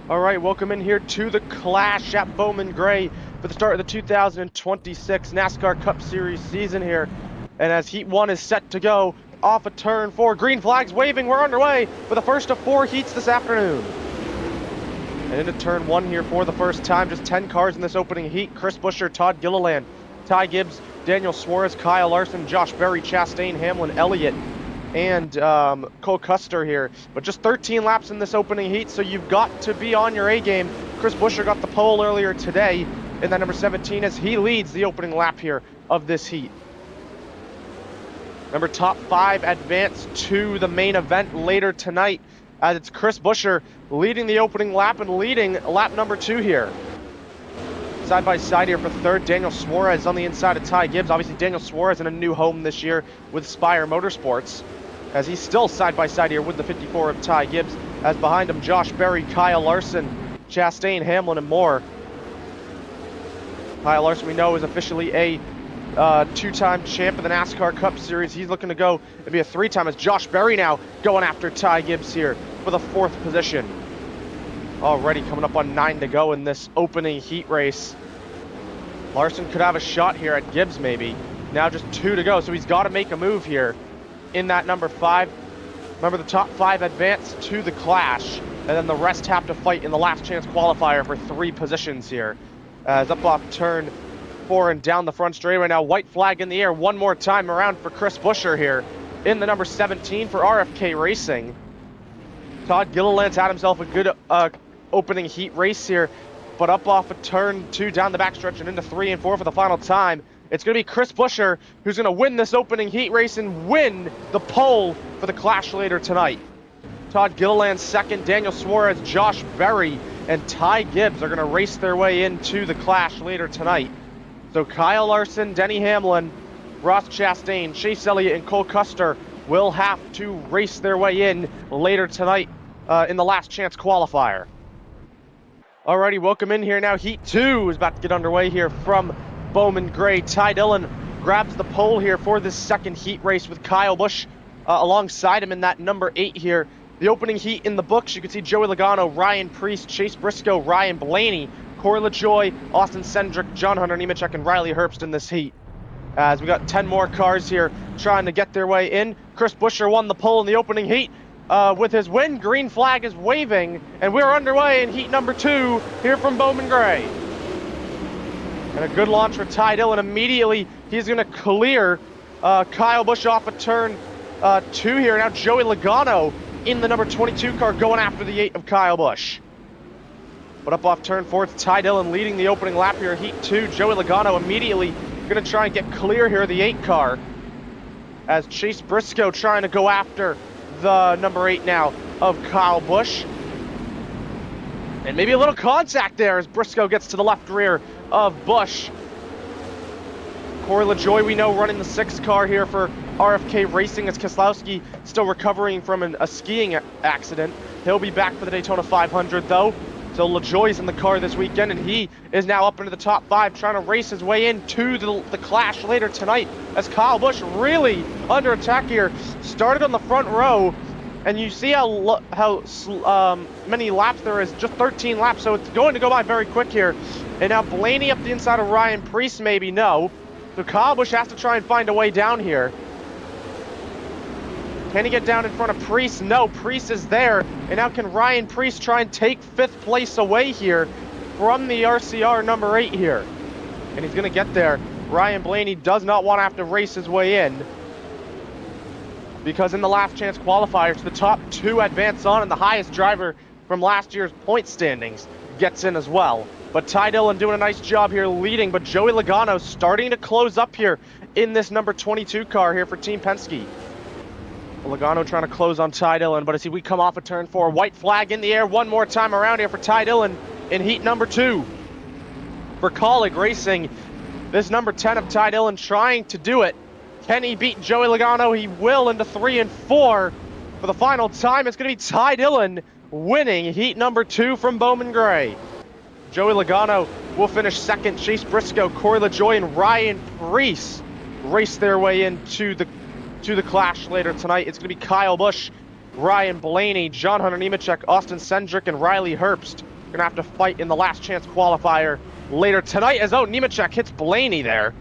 All right, welcome in here to the Clash at Bowman Gray for the start of the 2026 NASCAR Cup Series season here. And as Heat 1 is set to go off of turn 4, green flags waving, we're underway for the first of 4 heats this afternoon. And into turn 1 here for the first time, just 10 cars in this opening heat. Chris Buescher, Todd Gilliland, Ty Gibbs, Daniel Suarez, Kyle Larson, Josh Berry, Chastain, Hamlin, Elliott, and Cole Custer here. But just 13 laps in this opening heat, so you've got to be on your A game. Chris Buescher got the pole earlier today in that number 17 as he leads the opening lap here of this heat. Remember, top 5 advance to the main event later tonight as it's Chris Buescher leading the opening lap and leading lap number 2 here. Side by side here for third, Daniel Suarez on the inside of Ty Gibbs. Obviously, Daniel Suarez in a new home this year with Spire Motorsports, as he's still side by side here with the 54 of Ty Gibbs. As behind him, Josh Berry, Kyle Larson, Chastain, Hamlin, and more. Kyle Larson, we know, is officially a two-time champ of the NASCAR Cup Series. He's looking to go and be a 3-time, as Josh Berry now going after Ty Gibbs here for the 4th position. Already coming up on 9 to go in this opening heat race. Larson could have a shot here at Gibbs maybe. Now just 2 to go, so he's got to make a move here in that number 5. Remember, the top 5 advance to the Clash, and then the rest have to fight in the last chance qualifier for 3 positions here. As up off turn 4 and down the front straightaway now, white flag in the air one more time around for Chris Buescher here in the number 17 for RFK Racing. Todd Gilliland's had himself a good opening heat race here, but up off of turn 2 down the backstretch and into 3 and 4 for the final time. It's going to be Chris Buescher who's going to win this opening heat race and win the pole for the Clash later tonight. Todd Gilliland second, Daniel Suarez, Josh Berry, and Ty Gibbs are going to race their way into the Clash later tonight. So Kyle Larson, Denny Hamlin, Ross Chastain, Chase Elliott, and Cole Custer will have to race their way in later tonight in the last chance qualifier. Alrighty, welcome in here now. Heat 2 is about to get underway here from Bowman Gray. Ty Dillon grabs the pole here for this second heat race with Kyle Busch alongside him in that number 8 here. The opening heat in the books, you can see Joey Logano, Ryan Preece, Chase Briscoe, Ryan Blaney, Corey LaJoie, Austin Cindric, John Hunter Nemechek, and Riley Herbst in this heat. As we got 10 more cars here trying to get their way in. Chris Buescher won the pole in the opening heat with his win. Green flag is waving, and we're underway in heat number 2 here from Bowman Gray. And a good launch for Ty Dillon. Immediately, he's going to clear Kyle Busch off of turn 2 here. Now Joey Logano in the number 22 car going after the 8 of Kyle Busch. But up off turn 4, it's Ty Dillon leading the opening lap here, heat 2. Joey Logano immediately going to try and get clear here, the 8 car. As Chase Briscoe trying to go after the number 8 now of Kyle Busch. And maybe a little contact there as Briscoe gets to the left rear of Busch. Corey LaJoie, we know, running the 6 car here for RFK Racing, as Keselowski still recovering from a skiing accident. He'll be back for the Daytona 500 though. So LaJoie's in the car this weekend, and he is now up into the top 5, trying to race his way into the Clash later tonight, as Kyle Busch really under attack here. Started on the front row, and you see how many laps there is, just 13 laps, so it's going to go by very quick here. And now Blaney up the inside of Ryan Preece, maybe, no. So Kyle Busch has to try and find a way down here. Can he get down in front of Preece? No, Preece is there. And now can Ryan Preece try and take 5th place away here from the RCR number 8 here? And he's going to get there. Ryan Blaney does not want to have to race his way in, because in the last chance qualifiers, the top 2 advance on, and the highest driver from last year's point standings gets in as well. But Ty Dillon doing a nice job here leading, but Joey Logano starting to close up here in this number 22 car here for Team Penske. Logano trying to close on Ty Dillon, but as we come off of turn 4, white flag in the air one more time around here for Ty Dillon in heat number 2. For Colleague Racing, this number 10 of Ty Dillon trying to do it. Can he beat Joey Logano? He will into 3 and 4. For the final time, it's going to be Ty Dillon winning heat number 2 from Bowman Gray. Joey Logano will finish second. Chase Briscoe, Corey LaJoie, and Ryan Preece race their way into the Clash later tonight. It's going to be Kyle Busch, Ryan Blaney, John Hunter Nemechek, Austin Cindric, and Riley Herbst Gonna have to fight in the last chance qualifier later tonight as Nemechek hits Blaney there,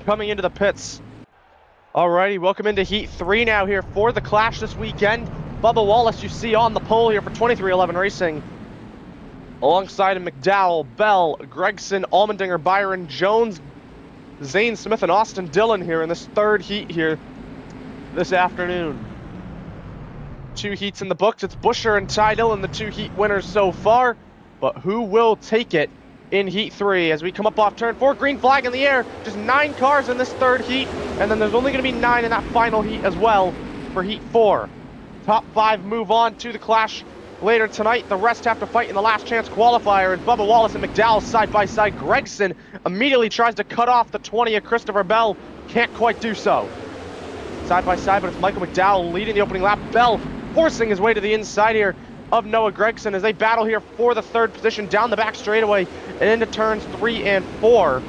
coming into the pits. Alrighty, welcome into Heat 3 now here for the Clash this weekend. Bubba Wallace you see on the pole here for 2311 Racing. Alongside of McDowell, Bell, Gregson, Allmendinger, Byron, Jones, Zane Smith, and Austin Dillon here in this third heat here this afternoon. 2 heats in the books. It's Busher and Ty Dillon, the 2 heat winners so far. But who will take it in Heat 3 as we come up off turn 4? Green flag in the air. Just 9 cars in this third heat. And then there's only going to be 9 in that final heat as well for Heat 4. Top 5 move on to the Clash later tonight. The rest have to fight in the last chance qualifier. And Bubba Wallace and McDowell side by side. Gregson immediately tries to cut off the 20 of Christopher Bell. Can't quite do so. Side by side, but it's Michael McDowell leading the opening lap. Bell forcing his way to the inside here of Noah Gregson as they battle here for the third position down the back straightaway and into turns 3 and 4.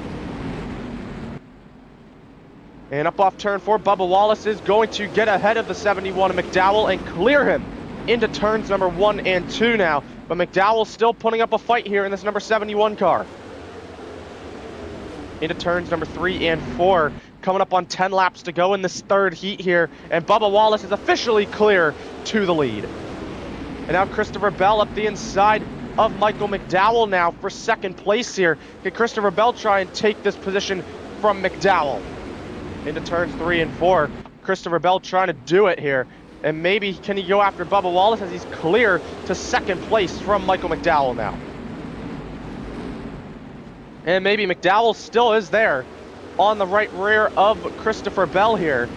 And up off turn 4, Bubba Wallace is going to get ahead of the 71 of McDowell and clear him into turns number 1 and 2 now. But McDowell still putting up a fight here in this number 71 car. Into turns number 3 and 4. Coming up on 10 laps to go in this third heat here. And Bubba Wallace is officially clear to the lead. And now Christopher Bell up the inside of Michael McDowell now for second place here. Can Christopher Bell try and take this position from McDowell? Into turns 3 and 4. Christopher Bell trying to do it here. And maybe can he go after Bubba Wallace as he's clear to second place from Michael McDowell now. And maybe McDowell still is there on the right rear of Christopher Bell here.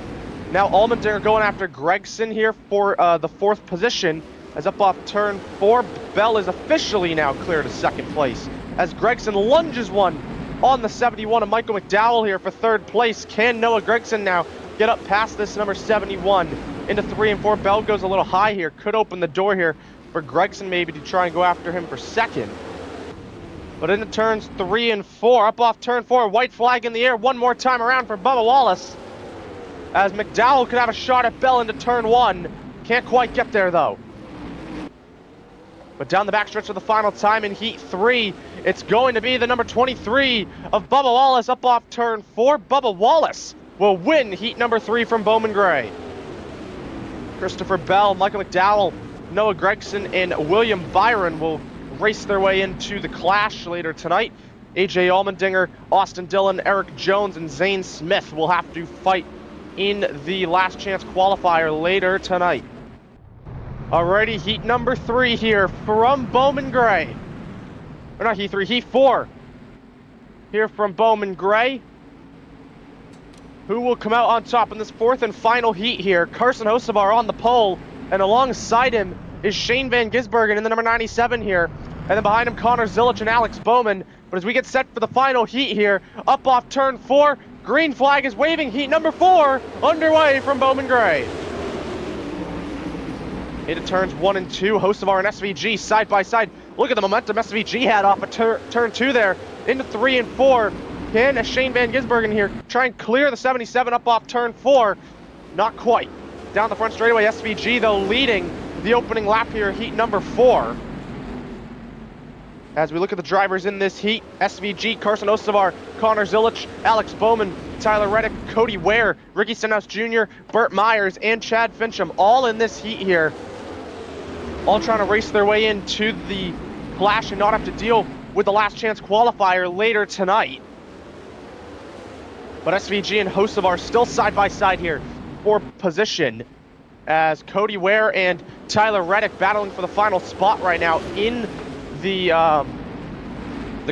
Now Allmendinger going after Gregson here for the 4th position. As up off turn 4, Bell is officially now clear to second place. As Gregson lunges one on the 71 of Michael McDowell here for 3rd place. Can Noah Gregson now get up past this number 71 into 3 and 4? Bell goes a little high here. Could open the door here for Gregson maybe to try and go after him for 2nd. But into turns 3 and 4, up off turn 4, white flag in the air one more time around for Bubba Wallace. As McDowell could have a shot at Bell into turn 1. Can't quite get there though. But down the backstretch for the final time in Heat 3, it's going to be the number 23 of Bubba Wallace up off turn 4. Bubba Wallace will win Heat number 3 from Bowman Gray. Christopher Bell, Michael McDowell, Noah Gregson, and William Byron will race their way into the Clash later tonight. AJ Allmendinger, Austin Dillon, Eric Jones, and Zane Smith will have to fight in the last chance qualifier later tonight. Alrighty, Heat number 3 here from Bowman Gray. Or not Heat 3, Heat 4. Here from Bowman Gray. Who will come out on top in this 4th and final heat here? Carson Hocevar on the pole, and alongside him is Shane Van Gisbergen in the number 97 here. And then behind him, Connor Zilich and Alex Bowman. But as we get set for the final heat here, up off turn 4, green flag is waving. Heat number 4 underway from Bowman Gray. Into turns 1 and 2, Hocevar and SVG side by side. Look at the momentum SVG had off of turn 2 there. Into 3 and 4. Can Shane Van Gisbergen here try and clear the 77 up off turn 4? Not quite. Down the front straightaway, SVG though leading the opening lap here, heat number 4. As we look at the drivers in this heat, SVG, Carson Hocevar, Connor Zilich, Alex Bowman, Tyler Reddick, Cody Ware, Ricky Stenhouse Jr., Burt Myers, and Chad Fincham, all in this heat here. All trying to race their way into the Clash and not have to deal with the last chance qualifier later tonight. But SVG and Hocevar still side by side here for position, as Cody Ware and Tyler Reddick battling for the final spot right now in the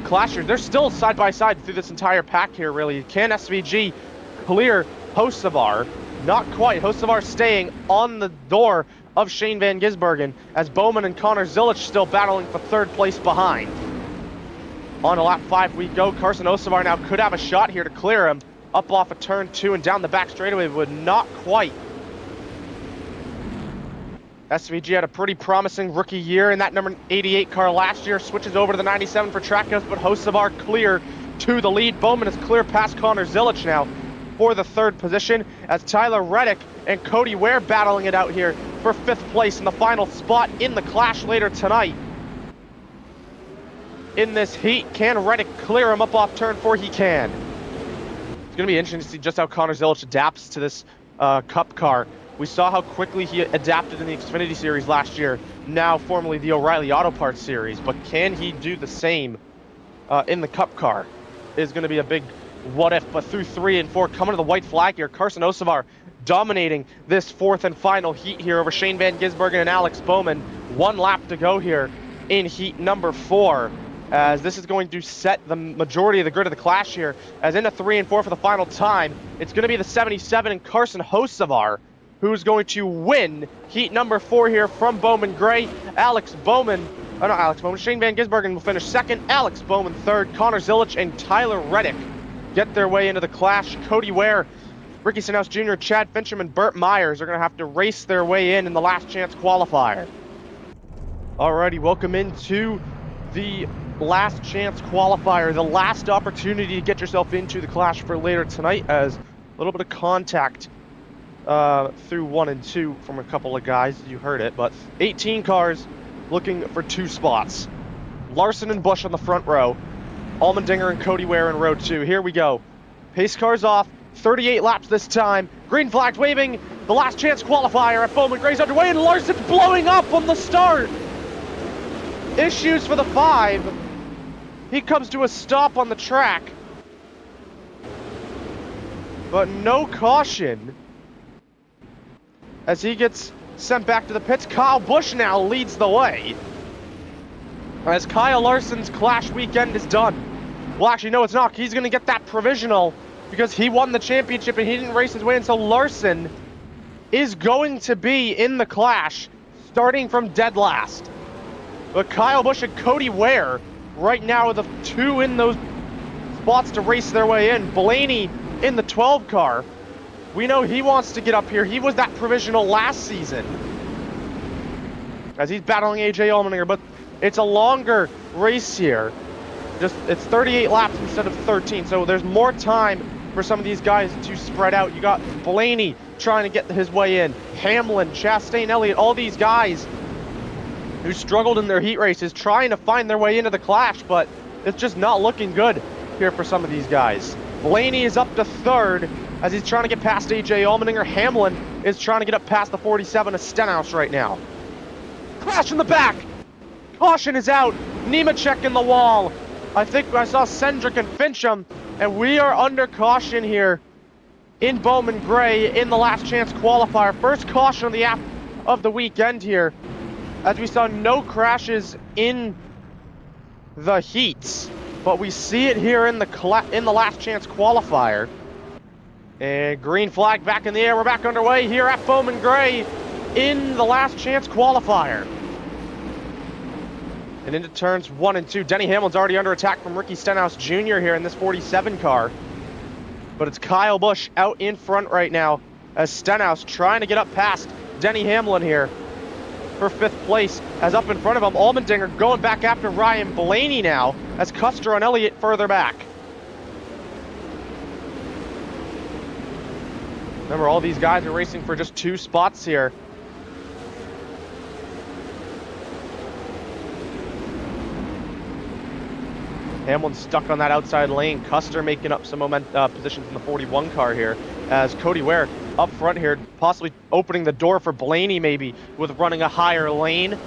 Clash. They're still side by side through this entire pack here, really. Can SVG clear Hocevar? Not quite. Hocevar staying on the door of Shane Van Gisbergen, as Bowman and Connor Zilich still battling for 3rd place behind. On to lap 5 we go. Carson Hocevar now could have a shot here to clear him up off of turn 2 and down the back straightaway, but not quite. SVG had a pretty promising rookie year in that number 88 car last year, switches over to the 97 for Trackhouse, but Hocevar clear to the lead. Bowman is clear past Connor Zilich now for the 3rd position, as Tyler Reddick and Cody Ware battling it out here for 5th place in the final spot in the Clash later tonight. in this heat. Can Reddick clear him up off turn 4? He can. It's going to be interesting to see just how Connor Zilic adapts to this Cup car. We saw how quickly he adapted in the Xfinity Series last year, now formerly the O'Reilly Auto Parts Series, but can he do the same in the Cup car is going to be a big what if. But through 3 and 4, coming to the white flag here, Carson Osavar dominating this 4th and final heat here over Shane Van Gisbergen and Alex Bowman. 1 lap to go here in heat number 4, as this is going to set the majority of the grid of the clash here, as into 3 and 4 for the final time. It's going to be the 77 and Carson Hocevar who's going to win heat number 4 here from Bowman Gray. Shane Van Gisbergen will finish 2nd, Alex Bowman 3rd, Connor Zilic and Tyler Reddick get their way into the clash. Cody Ware, Ricky Stenhouse Jr., Chad Fincham, and Burt Myers are going to have to race their way in the last chance qualifier. Alrighty, welcome into the last chance qualifier, the last opportunity to get yourself into the clash for later tonight, as a little bit of contact through 1 and 2 from a couple of guys. You heard it, but 18 cars looking for 2 spots. Larson and Busch on the front row, Allmendinger and Cody Ware in row 2. Here we go. Pace cars off, 38 laps this time. Green flags waving. The last chance qualifier at Bowman Gray's underway, and Larson's blowing up on the start. Issues for the 5. He comes to a stop on the track, but no caution as he gets sent back to the pits. Kyle Busch now leads the way, as Kyle Larson's clash weekend is done. Well, actually, no, it's not. He's going to get that provisional because he won the championship and he didn't race his way in. So Larson is going to be in the clash starting from dead last. But Kyle Busch and Cody Ware right now are the 2 in those spots to race their way in. Blaney in the 12 car. We know he wants to get up here. He was that provisional last season as he's battling AJ Allmendinger, but it's a longer race here. It's 38 laps instead of 13, so there's more time for some of these guys to spread out. You got Blaney trying to get his way in, Hamlin, Chastain, Elliott, all these guys who struggled in their heat races trying to find their way into the clash, but it's just not looking good here for some of these guys. Blaney is up to 3rd as he's trying to get past AJ Allmendinger. Hamlin is trying to get up past the 47 of Stenhouse right now. Crash in the back! Caution is out. Nemechek in the wall. I think I saw Cendric and Fincham, and we are under caution here in Bowman Gray in the last chance qualifier. First caution on the app of the weekend here, as we saw no crashes in the heats, but we see it here in the last chance qualifier. And green flag back in the air. We're back underway here at Bowman Gray in the last chance qualifier. And into turns 1 and 2. Denny Hamlin's already under attack from Ricky Stenhouse Jr. here in this 47 car. But it's Kyle Busch out in front right now as Stenhouse trying to get up past Denny Hamlin here for 5th place. As up in front of him, Allmendinger going back after Ryan Blaney now as Custer and Elliott further back. Remember, all these guys are racing for just 2 spots here. Hamlin's stuck on that outside lane. Custer making up some positions in the 41 car here, as Cody Ware up front here, possibly opening the door for Blaney maybe with running a higher lane.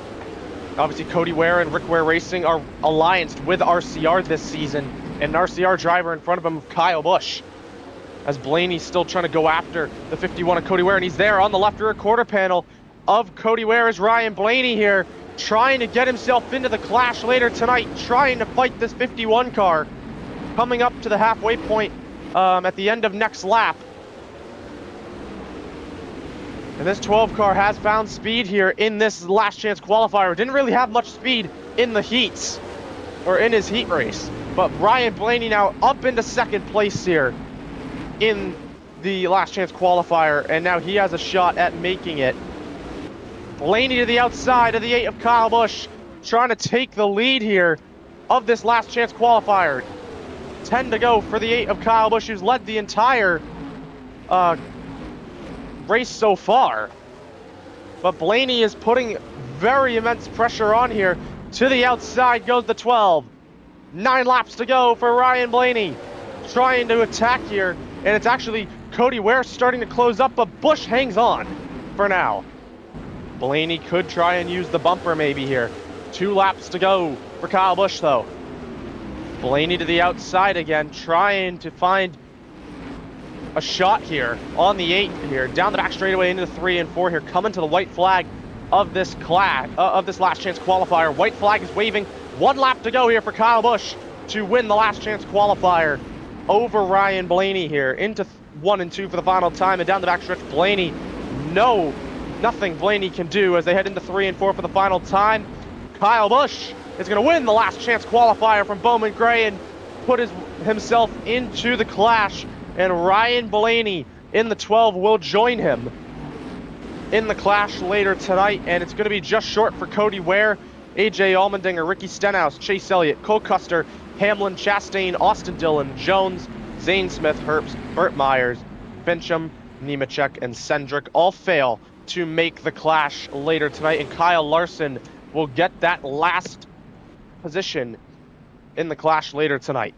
Obviously, Cody Ware and Rick Ware Racing are allianced with RCR this season, and an RCR driver in front of him, Kyle Busch, as Blaney's still trying to go after the 51 of Cody Ware, and he's there on the left rear quarter panel of Cody Ware is Ryan Blaney here, trying to get himself into the clash later tonight, trying to fight this 51 car, coming up to the halfway point at the end of next lap. And this 12 car has found speed here in this last chance qualifier. Didn't really have much speed in the heats, or in his heat race. But Ryan Blaney now up into 2nd place here in the last chance qualifier, and now he has a shot at making it. Blaney to the outside of the 8 of Kyle Busch, trying to take the lead here of this last chance qualifier. 10 to go for the 8 of Kyle Busch, who's led the entire race so far. But Blaney is putting very immense pressure on here. To the outside goes the 12 9 laps to go for Ryan Blaney, trying to attack here, and it's actually Cody Ware starting to close up, but Busch hangs on for now. Blaney could try and use the bumper maybe here. 2 laps to go for Kyle Busch though. Blaney to the outside again, trying to find a shot here on the 8 here, down the back straightaway into the 3 and 4 here, coming to the white flag of this last chance qualifier. White flag is waving. 1 lap to go here for Kyle Busch to win the last chance qualifier over Ryan Blaney here into 1 and 2 for the final time, and down the back stretch, Blaney, nothing Blaney can do as they head into 3 and 4 for the final time. Kyle Busch is going to win the last chance qualifier from Bowman Gray and put himself into the clash, and Ryan Blaney in the 12 will join him in the clash later tonight, and it's going to be just short for Cody Ware, AJ Allmendinger, Ricky Stenhouse, Chase Elliott, Cole Custer, Hamlin, Chastain, Austin Dillon, Jones, Zane Smith, Herbst, Burt Myers, Fincham, Nemechek, and Cendric all fail to make the clash later tonight, and Kyle Larson will get that last position in the clash later tonight.